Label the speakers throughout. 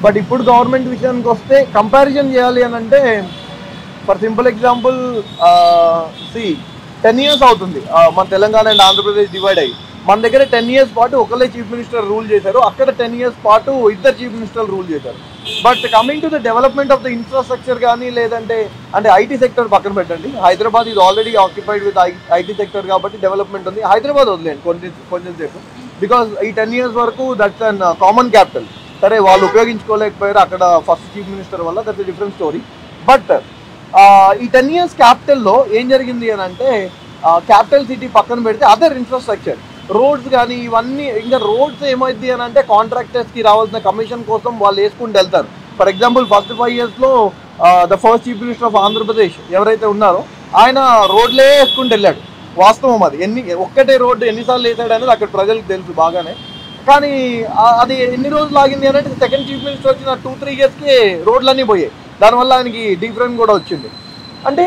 Speaker 1: But ఇప్పుడు government విషయానికి వస్తే కంపారిజన్ చేయాలి అని అంటే ఫర్ సింపుల్ ఎగ్జాంపుల్ సి 10 years అవుతుంది మన తెలంగాణ అండ్ ఆంధ్రప్రదేశ్ డివైడ్ అయ్యి. మన దగ్గర 10 years పాటు ఒకళ్ళే చీఫ్ మినిస్టర్ రూల్ చేశారు, అక్కడ 10 years పాటు ఇద్దరు చీఫ్ మినిస్టర్లు రూల్ చేశారు. But coming to the development of the infrastructure కానీ లేదంటే అంటే ఐటీ సెక్టర్ పక్కన పెట్టండి, హైదరాబాద్ ఇది already occupied with IT sector కాబట్టి డెవలప్మెంట్ ఉంది. హైదరాబాద్ వదిలేండి కొంచెం సేపు, బికాస్ ఈ 10 years వరకు దట్స్ అన్ కామన్ క్యాపిటల్. సరే వాళ్ళు ఉపయోగించుకోలేకపోయారు అక్కడ ఫస్ట్ చీఫ్ మినిస్టర్ వల్ల, దట్స్ డిఫరెంట్ స్టోరీ. బట్ ఈ 10 years క్యాపిటల్లో ఏం జరిగింది అని అంటే క్యాపిటల్ సిటీ పక్కన పెడితే అదర్ ఇన్ఫ్రాస్ట్రక్చర్ రోడ్స్ కానీ ఇవన్నీ, ఇంకా రోడ్స్ ఏమైంది అని అంటే కాంట్రాక్టర్స్కి రావాల్సిన కమిషన్ కోసం వాళ్ళు వేసుకుంటూ వెళ్తారు. ఫర్ ఎగ్జాంపుల్ ఫస్ట్ 5 yearsలో the first chief minister of Andhra Pradesh ఎవరైతే ఉన్నారో ఆయన రోడ్లే వేసుకుంటూ వెళ్ళాడు. వాస్తవం అది, ఒక్కటే రోడ్డు ఎన్నిసార్లు వేసాడు అనేది అక్కడ ప్రజలకు తెలుసు బాగానే. కానీ అది ఎన్ని రోజులు ఆగింది అని అంటే సెకండ్ చీఫ్ మినిస్టర్ వచ్చిన 2-3 yearsకి రోడ్లన్నీ పోయాయి. దానివల్ల ఆయనకి డిఫరెంట్ కూడా వచ్చింది. అంటే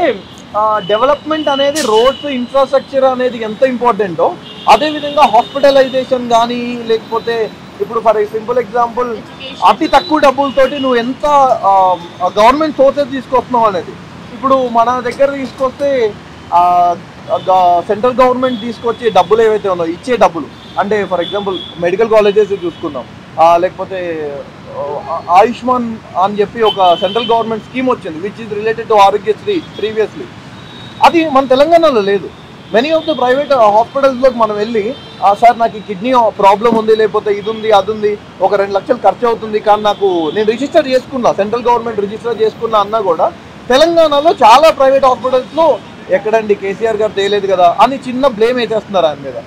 Speaker 1: డెవలప్మెంట్ అనేది రోడ్స్ ఇన్ఫ్రాస్ట్రక్చర్ అనేది ఎంత ఇంపార్టెంటో అదేవిధంగా హాస్పిటలైజేషన్ కానీ లేకపోతే ఇప్పుడు ఫర్ సింపుల్ ఎగ్జాంపుల్ అతి తక్కువ డబ్బులతోటి నువ్వు ఎంత గవర్నమెంట్ సోర్సెస్ తీసుకొస్తున్నావు అనేది. ఇప్పుడు మన దగ్గర తీసుకొస్తే సెంట్రల్ గవర్నమెంట్ తీసుకొచ్చే డబ్బులు ఏవైతే ఉన్నాయో ఇచ్చే డబ్బులు అంటే ఫర్ ఎగ్జాంపుల్ మెడికల్ కాలేజెస్ చూసుకుందాం, లేకపోతే ఆయుష్మాన్ అని చెప్పి ఒక సెంట్రల్ గవర్నమెంట్ స్కీమ్ వచ్చింది which is related to Aarogyasri previously. అది మన తెలంగాణలో లేదు. మెనీ ఆఫ్ ద ప్రైవేట్ హాస్పిటల్స్లోకి మనం వెళ్ళి సార్ నాకు ఈ కిడ్నీ ప్రాబ్లం ఉంది, లేకపోతే ఇది ఉంది అది ఉంది, ఒక 2 లక్షలు ఖర్చు అవుతుంది, కానీ నేను రిజిస్టర్ చేసుకున్నా, సెంట్రల్ గవర్నమెంట్ రిజిస్టర్ చేసుకున్నా అన్నా కూడా తెలంగాణలో చాలా ప్రైవేట్ హాస్పిటల్స్లో ఎక్కడండి కేసీఆర్ గారు తేలేదు కదా అని చిన్న బ్లేమ్ వేసేస్తున్నారు ఆయన మీద.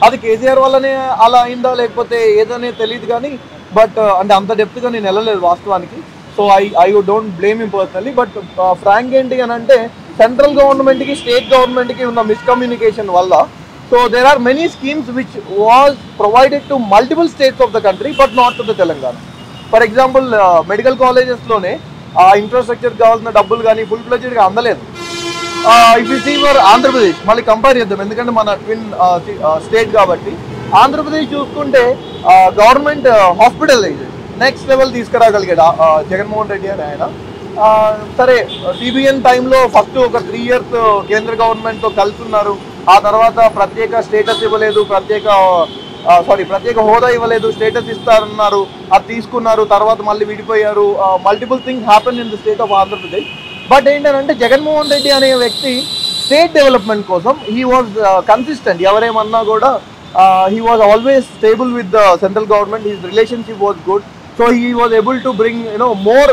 Speaker 1: అది కేసీఆర్ వల్లనే అలా అయిందా లేకపోతే ఏదనే తెలియదు కానీ బట్ అంటే అంత డెప్త్గా నేను వెళ్ళలేదు వాస్తవానికి. So I don't blame him personally. But frank ఏంటి అని అంటే సెంట్రల్ గవర్నమెంట్కి స్టేట్ గవర్నమెంట్కి ఉన్న మిస్కమ్యూనికేషన్ వల్ల so there are many schemes which was provided to multiple states of the country but not to the Telangana. For example medical కాలేజెస్లోనే infrastructure కావాల్సిన డబ్బులు కానీ ఫుల్ ఫ్లెడ్జ్డ్గా అందలేదు. If you see for Andhra Pradesh మళ్ళీ కంపేర్ చేద్దాం, ఎందుకంటే మన ట్విన్ స్టేట్ కాబట్టి. ఆంధ్రప్రదేశ్ చూసుకుంటే గవర్నమెంట్ హాస్పిటలైజేషన్ నెక్స్ట్ లెవెల్ తీసుకురాగలిగాడు జగన్మోహన్ రెడ్డి అని ఆయన. సరే సిబిఎన్ టైంలో ఫస్ట్ ఒక 3 years కేంద్ర గవర్నమెంట్తో కలుస్తున్నారు, ఆ తర్వాత ప్రత్యేక స్టేటస్ ఇవ్వలేదు, ప్రత్యేక హోదా ఇవ్వలేదు, స్టేటస్ ఇస్తారన్నారు, అది తీసుకున్నారు, తర్వాత మళ్ళీ విడిపోయారు. Multiple things happen in the state of Andhra Pradesh. But ఏంటంటే జగన్మోహన్ రెడ్డి అనే వ్యక్తి స్టేట్ డెవలప్మెంట్ కోసం హీ వాజ్ కన్సిస్టెంట్. ఎవరేమన్నా కూడా he was always stable with the central government. His relationship was good, so he was able to bring more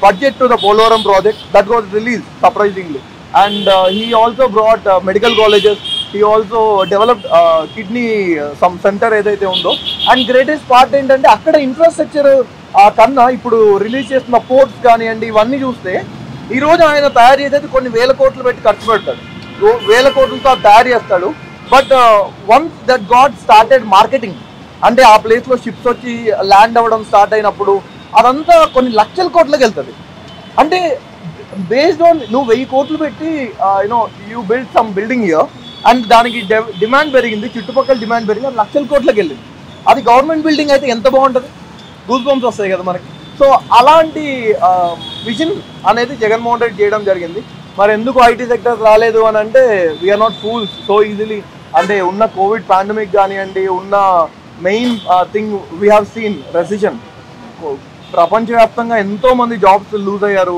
Speaker 1: budget to the Polavaram project that was released surprisingly. And he also brought medical colleges. He also developed kidney some center ఏదైతే ఉందో. And greatest part ఏంటంటే అక్కడ infrastructure కన్నా ఇప్పుడు release చేస్తున్న ports కానివ్వండి ఇవన్నీ చూస్తే ఈరోజు ఆయన తయారు చేసేది కొన్ని వేల కోట్లు పెట్టి ఖర్చు పెడతాడు, వేల కోట్లతో తయారు చేస్తాడు. But once that got started marketing అంటే ఆ ప్లేస్లో షిప్స్ వచ్చి ల్యాండ్ అవ్వడం స్టార్ట్ అయినప్పుడు అదంతా కొన్ని లక్షల కోట్లకి వెళ్తుంది. అంటే బేస్డ్ ఆన్ నువ్వు 1000 కోట్లు పెట్టి you build some building year and దానికి డిమాండ్ పెరిగింది, చుట్టుపక్కల డిమాండ్ పెరిగింది, అది లక్షల కోట్లకి వెళ్ళింది. అది గవర్నమెంట్ బిల్డింగ్ అయితే ఎంత బాగుంటుంది, గూస్ బంప్స్ వస్తాయి కదా మనకి. సో అలాంటి విజన్ అనేది జగన్మోహన్ రెడ్డి చేయడం జరిగింది. మరి ఎందుకు ఐటీ సెక్టర్ రాలేదు అని అంటే we're not fools so easily. అంటే ఉన్న కోవిడ్ పాండమిక్ కానివ్వండి, ఉన్న main thing we have seen recession. ప్రపంచవ్యాప్తంగా ఎంతోమంది జాబ్స్ లూజ్ అయ్యారు.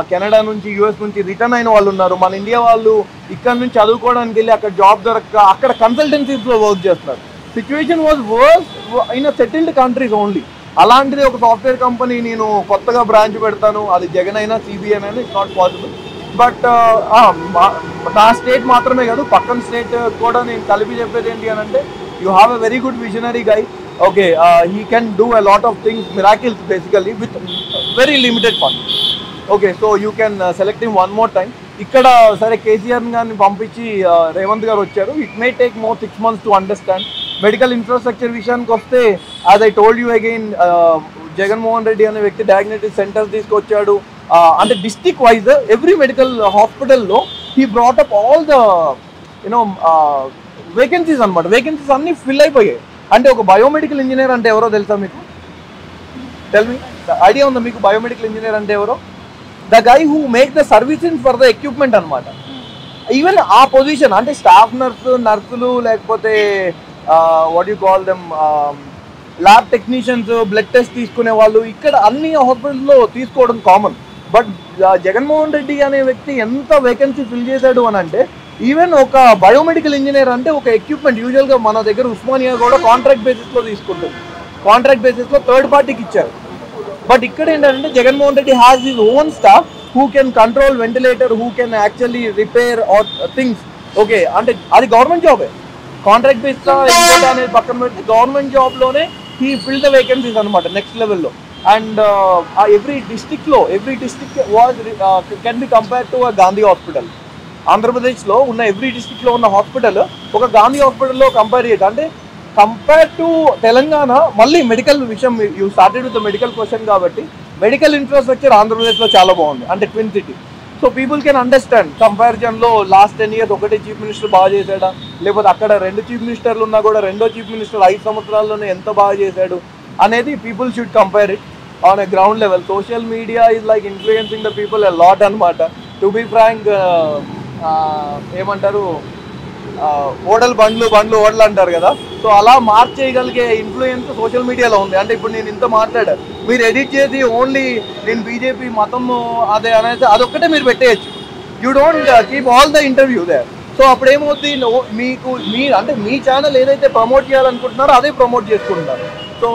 Speaker 1: కెనడా నుంచి యూఎస్ నుంచి రిటర్న్ అయిన వాళ్ళు ఉన్నారు. మన ఇండియా వాళ్ళు ఇక్కడ నుంచి చదువుకోవడానికి వెళ్ళి అక్కడ జాబ్ దొరక్క అక్కడ కన్సల్టెన్సీస్లో వర్క్ చేస్తున్నారు. Situation was worse in a settled countries only. అలాంటిది ఒక సాఫ్ట్వేర్ కంపెనీ నేను కొత్తగా బ్రాంచ్ పెడతాను, అది జగన్ అయినా సిబిఎన్ అయినా ఇట్స్ నాట్ పాసిబుల్. బట్ నా స్టేట్ మాత్రమే కాదు పక్కన స్టేట్ కూడా నేను కలిపి చెప్పేది ఏంటి అని అంటే you have a very good visionary guy. Okay, he can do a lot of things, miracles basically with very limited fund. Okay, so you can select him one more time. ఇక్కడ సరే కేసీఆర్ గారిని పంపించి రేవంత్ గారు వచ్చారు. It may take more 6 months to understand. Medical infrastructure విషయానికి వస్తే as I told you again Jaganmohan Reddy అనే వ్యక్తి డయాగ్నోస్టిక్ సెంటర్స్ తీసుకొచ్చాడు. అంటే డిస్ట్రిక్ట్ వైజ్ ఎవ్రీ మెడికల్ హాస్పిటల్లో he brought up all the vacancies అనమాట. వేకెన్సీస్ అన్నీ ఫిల్ అయిపోయాయి. అంటే ఒక బయోమెడికల్ ఇంజనీర్ అంటే ఎవరో తెలుసా మీకు? Tell me. ఐడియా ఉందా మీకు బయోమెడికల్ ఇంజనీర్ అంటే ఎవరో? The guy who make the servicing for the equipment అనమాట. ఈవెన్ ఆ పొజిషన్ అంటే స్టాఫ్ నర్సులు లేకపోతే what you call them lab technicians, blood test తీసుకునే వాళ్ళు ఇక్కడ అన్ని హాస్పిటల్లో తీసుకోవడం కామన్. బట్ జగన్మోహన్ రెడ్డి అనే వ్యక్తి ఎంత వేకెన్సీ ఫిల్ చేశాడు అని అంటే, ఈవెన్ ఒక బయోమెడికల్ ఇంజనీర్ అంటే ఒక ఎక్విప్మెంట్ యూజువల్గా మన దగ్గర ఉస్మానియా కూడా కాంట్రాక్ట్ బేసిస్లో తీసుకుంటుంది. కాంట్రాక్ట్ బేసిస్లో థర్డ్ పార్టీకి ఇచ్చారు. బట్ ఇక్కడ ఏంటంటే Jaganmohan Reddy has his own staff who can control ventilator, who can actually repair our things. Okay, అంటే అది గవర్నమెంట్ జాబే. కాంట్రాక్ట్ బేస్గా అనేది పక్కన పెడితే గవర్నమెంట్ జాబ్లోనే హీ ఫిల్ ద వేకెన్సీస్ అనమాట నెక్స్ట్ లెవెల్లో. And every district was can be compare to a Gandhi hospital. ఆంధ్రప్రదేశ్లో ఉన్న ఎవ్రీ డిస్టిక్లో ఉన్న హాస్పిటల్ ఒక గాంధీ హాస్పిటల్లో కంపేర్ చేయటం అంటే కంపేర్ టు తెలంగాణ. మళ్ళీ మెడికల్ విషయం, you started with medical question కాబట్టి మెడికల్ ఇన్ఫ్రాస్ట్రక్చర్ ఆంధ్రప్రదేశ్లో చాలా బాగుంది, అంటే twin city. So people can understand కంపారిజన్లో లాస్ట్ 10 years ఒకటే చీఫ్ మినిస్టర్ బాగా చేశాడా, లేకపోతే అక్కడ 2 చీఫ్ మినిస్టర్లు ఉన్నా కూడా రెండో చీఫ్ మినిస్టర్ 5 సంవత్సరాల్లోనే ఎంత బాగా చేశాడు అనేది people should compare it on a ground level. Social media is like influencing the people a lot అనమాట. టు బీ ఫ్రాంక్, ఏమంటారు ఓడలు అంటారు కదా, సో అలా మార్చేయగలిగే ఇన్ఫ్లుయెన్స్ సోషల్ మీడియాలో ఉంది. అంటే ఇప్పుడు నేను ఇంత మాట్లాడాను, మీరు ఎడిట్ చేసి ఓన్లీ నేను బీజేపీ మతం అదే అనేది అదొక్కటే మీరు పెట్టేయచ్చు. You don't keep all the interview there. So అప్పుడు ఏమవుతుంది, మీకు అంటే మీ ఛానల్ ఏదైతే ప్రమోట్ చేయాలనుకుంటున్నారో అదే ప్రమోట్ చేసుకుంటున్నారు. So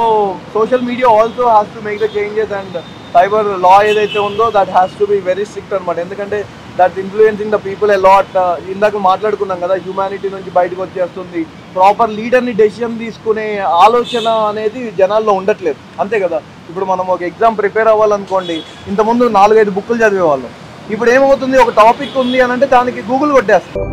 Speaker 1: social media also has to make the changes and cyber law ఏదైతే ఉందో that has to be very strict అనమాట. ఎందుకంటే that influencing the people a lot. ఇందాక మాట్లాడుకున్నాం కదా, హ్యూమానిటీ నుంచి బయటకు వచ్చేస్తుంది, ప్రాపర్ లీడర్ని డెసిషన్ తీసుకునే ఆలోచన అనేది జనాల్లో ఉండట్లేదు, అంతే కదా. ఇప్పుడు మనం ఒక ఎగ్జామ్ ప్రిపేర్ అవ్వాలనుకోండి, ఇంతకుముందు 4-5 బుక్కులు చదివేవాళ్ళం. ఇప్పుడు ఏమవుతుంది, ఒక టాపిక్ ఉంది అని అంటే దానికి గూగుల్ కొట్టేస్తాం.